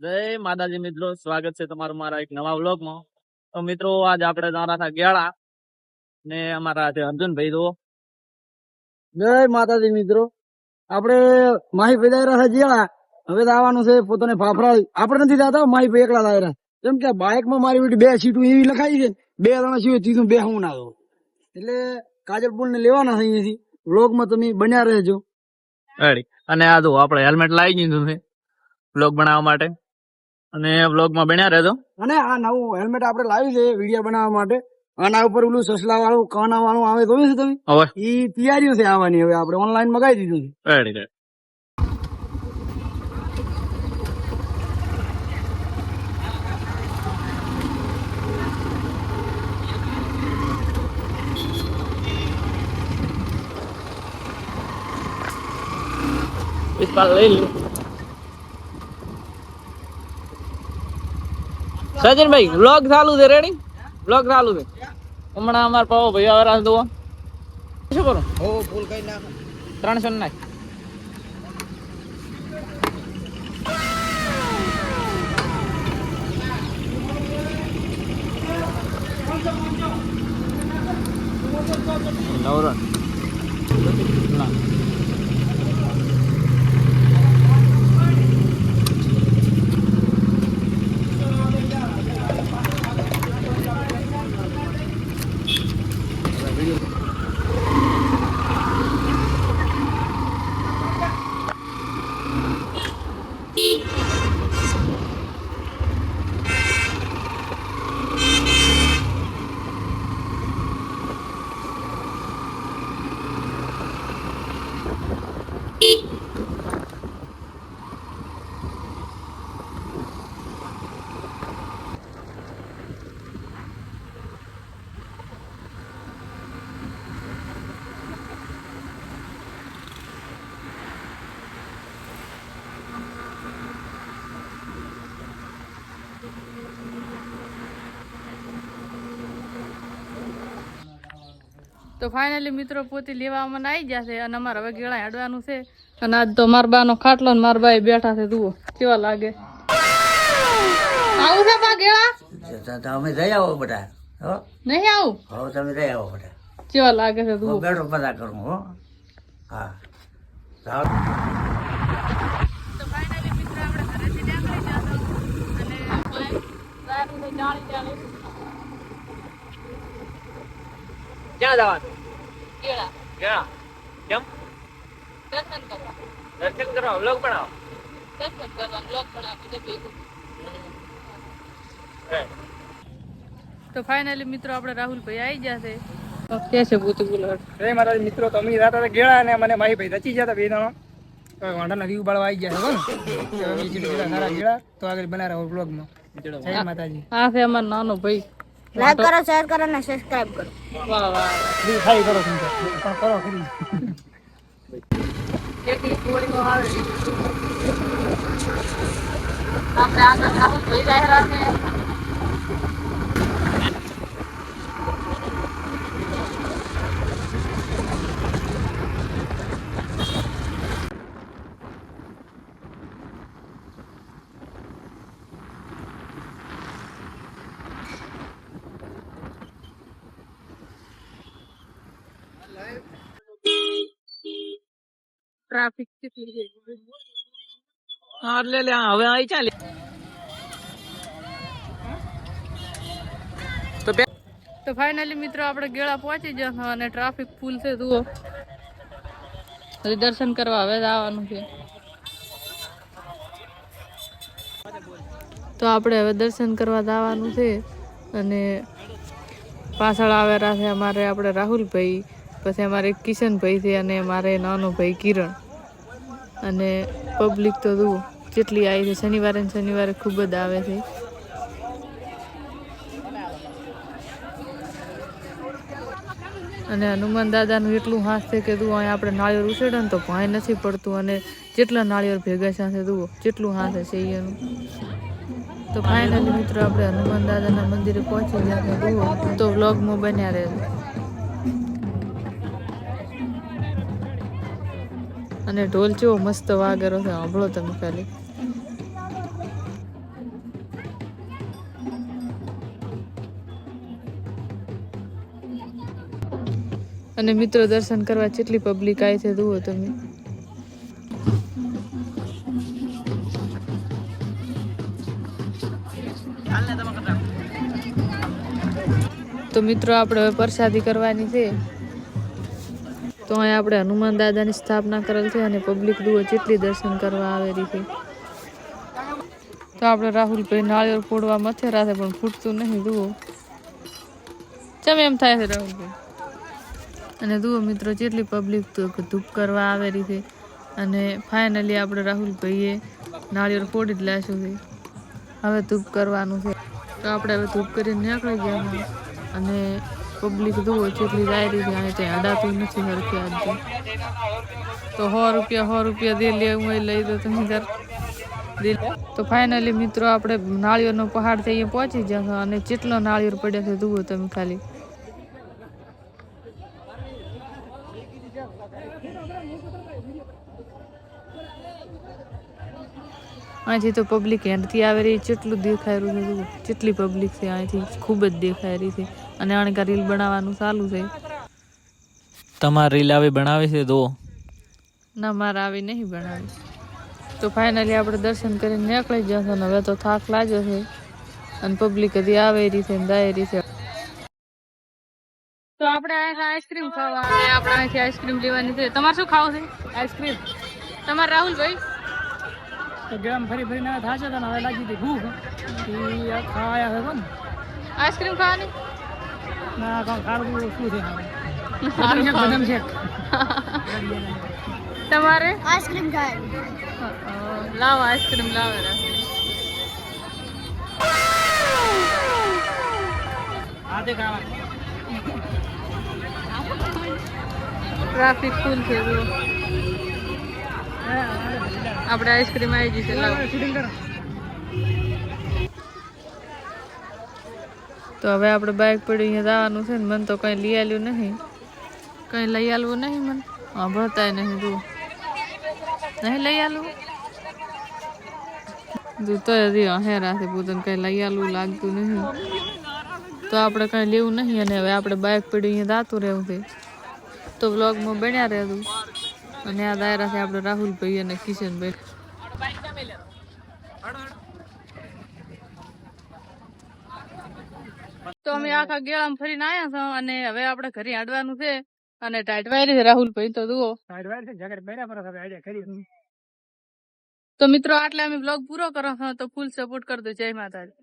જય માતાજી મિત્રો, સ્વાગત છે તમારું મારા એક નવા વ્લોગમાં. તો મિત્રો આજ આપણે જવાના હતા ગેળા ને અમારા છે અર્જુનભાઈ. તો જય માતાજી મિત્રો, આપણે માહી પેદાયરા છે જેળા. હવે તો આવવાનું છે પોતાને ફાફડા. આપણે નથી જતા, માહી ભાઈ એકલા લાયરા. કેમ કે બાઇક માં મારી બેટી 2 સીટું એવી લખાઈ છે, 2 જણા છીએ, ત્રીજું બે હું ના દો. એટલે કાજલપુર ને લેવાના છે અહીંયાથી. વ્લોગ માં તમે બન્યા રહેજો. રેડી. અને આ જો આપણે હેલ્મેટ લાવી દીધું છે વ્લોગ બનાવવા માટે, અને વ્લોગ માં બન્યા રહેજો. અને આ નવું હેલ્મેટ આપણે લાવ્યું છે વિડીયો બનાવવા માટે. આના ઉપર ઓલું સસલા વાળું કાના વાળું આવે જોયું છે તમે? હવે ઈ તૈયારીઓ છે આવવાની. હવે આપણે ઓનલાઈન મગાવી દીધું છે. Ready ready. લઈ લ્યો સજનભાઈ. વ્લોગ ચાલુ છે. રેડી? વ્લોગ ચાલુ છે. હમણાં અમારા પાવો ભાઈ આવે દો શું કરું? હો ફૂલ કઈ નાખો. 300 નાખ. નવરણ ના તો ફાઇનલી મિત્રો પોતી લેવામાં આવી જશે અને અમારે હવે ગેળા હેડવાનું છે. અને આજ તો મારા બા નો ખાટલો ને મારા બા બેઠા છે. જુઓ કેવા લાગે. આવું છે બા ગેળા? તમે જઈ આવો બધા. હો નહીં આવું? હો તમે જઈ આવો બધા. કેવા લાગે છે જુઓ. બેઠો પતા કરું. હો હા જાઓ. તો ફાઇનલી મિત્રો આપણે ઘરેથી નીકળી જશું અને જાણી ક્યાં જવાનું? ગેળા ગેળા. કેમ? દર્શન કરવા. દર્શન કરવા? વ્લોગ બનાવો? દર્શન કરવા બ્લોગ બનાવી દે ભેગું. તો ફાઇનલી મિત્રો આપણે રાહુલભાઈ આવી જશે. કે છે ભૂત ગુલાડ. જય માતાજી મિત્રો, તમે રાતા હતા ગેળા અને મને માહી ભાઈ રચી ગયા હતા 2 જણા. હવે વાંઢાના વ્યૂ બાળવા આવી ગયા છે. હવે સારા ગેળા તો આગળ બના રહો બ્લોગમાં. જય માતાજી. આ છે અમારો નાનો ભાઈ. લાઈક કરો, શેર કરો અને સબસ્ક્રાઇબ કરો. વાહ વાહ. ફ્રી ખાઈ કરો તમે પણ કરો ફ્રી. કેટલી ગોળીઓ આવે. આપણે આગળ રાહુલભાઈ રહ્યા છે. ટ્રાફિક કેટલી છે. હા લે લે. હવે આવી ચાલે. તો ફાઇનલી મિત્રો આપણે ગેળા પહોંચી જશું અને ટ્રાફિક ફૂલ છે. જુઓ હજી દર્શન કરવા હવે જ આવવાનું છે. તો આપણે હવે દર્શન કરવા જવાનું છે અને પાછળ આવેલા છે અમારે આપણે રાહુલભાઈ, પછી અમારે કિશનભાઈ છે અને મારે નાનો ભાઈ કિરણ. અને પબ્લિક તો જુઓ કેટલી આવી છે. શનિવારે ખૂબ જ આવે છે. અને હનુમાન દાદાનું એટલું હાથ છે કે જુઓ અહીંયા આપણે નાળિયેર ઉછેડે ને તો ભાઈ નથી પડતું. અને જેટલા નાળિયેર ભેગા છે જુઓ જેટલું હાથ છે એનું. તો ફાઇનલી મિત્રો આપણે હનુમાન દાદાના મંદિરે પહોંચી ગયા. જુઓ તો વ્લોગમાં બન્યા રહેજો. અને ઢોલ કેવો મસ્ત વાગેરો છે, સાંભળો તમે ખાલી. અને મિત્રો દર્શન કરવા કેટલી પબ્લિક આવી છે જુઓ તમે. તો મિત્રો આપણે હવે પ્રસાદી કરવાની છે. તો અહીંયા આપણે હનુમાન દાદાની સ્થાપના કરેલ છે અને પબ્લિક જુઓ કેટલી દર્શન કરવા આવેલી છે. તો આપણે રાહુલભાઈ નાળિયેર ફોડવા મથેરા છે પણ ફૂટતું નહીં જુઓ. ચમ એમ થાય છે રાહુલભાઈ? અને જુઓ મિત્રો જેટલી પબ્લિક તો ધૂપ કરવા આવેલી છે. અને ફાઇનલી આપણે રાહુલભાઈએ નાળિયેર ફોડી જ લાશું છે. હવે ધૂપ કરવાનું છે. તો આપણે હવે ધૂપ કરીને નીકળી ગયા. અને પબ્લિક જુઓ જેટલી જાય રહી છે. અને ત્યાં અડાતું નથી હરખી આજે. તો 100 રૂપિયા દે લેવું હોય લઈ દો તમે ઘર. તો ફાઇનલી મિત્રો આપણે નાળિયેરનો પહાડ છે અહીંયા પહોંચી જશે. અને જેટલો નાળિયેર પડ્યો છે જુઓ તમે ખાલી. અહીંથી તો પબ્લિક હેન્ડથી આવે રહી જેટલું દેખાઈ રહ્યું છે જુઓ જેટલી પબ્લિક છે અહીંથી ખૂબ જ દેખાઈ રહી છે. અને અણકા રીલ બનાવવાનું ચાલુ છે. તમારે રીલ આવી બનાવે છે તો ના મારે આવી નહીં બનાવી. તો ફાઇનલી આપણે દર્શન કરીને નીકળી જશે. અને હવે તો થાક લાગ્યો છે. અને પબ્લિક હજી આવે રહી છે ને જાય રહી છે. તો આપણે અહીંયા આઈસ્ક્રીમ ખાવા અને આપણે અહીંથી આઈસ્ક્રીમ લેવાની છે. તમારે શું ખાવું છે? આઈસ્ક્રીમ તમારે રાહુલભાઈ? તો ગેમ ફરી ફરીને થાશે તો હવે લાગી હતી ભૂખ ખાયા છે કોણ આઈસ્ક્રીમ ખાવાની? ના ખાડું શું છે બદામ શેક તમારે? આઈસ્ક્રીમ ખાય. લાવો આઈસ્ક્રીમ લાવે રાહુલ. હાથે ખાવા ટ્રાફિક ફૂલ છે જુઓ. આપણે આઈસ્ક્રીમ આવી જશે. લાવો. તો હવે આપણે બાઇક પડી અહીંયા જવાનું છે ને મને તો કંઈ લઈ આવ્યું નહીં. કંઈ લઈ આવવું નહીં મને. હા ભરતાય નહીં જુઓ. નહીં લઈ આવવું તો હજી હેરા છે પોતાને કંઈ લઈ આવવું લાગતું નહીં. તો આપણે કંઈ લેવું નહીં. અને હવે આપણે બાઇક પડી અહીંયા જાતું રહેવું છે. તો વ્લોગમાં બન્યા રહેતું. અને આ દાયરા છે આપણે રાહુલભાઈ અને કિશનભાઈ. તો અમે આખા ગેળામાં ફરીને આવ્યા છો. અને હવે આપણે ઘરે હાડવાનું છે. અને ટાઈટ વાયરી છે રાહુલભાઈ તો જુઓ. તો મિત્રો આટલે અમે બ્લોગ પૂરો કરો છો. તો ફૂલ સપોર્ટ કરજો. જય માતાજી.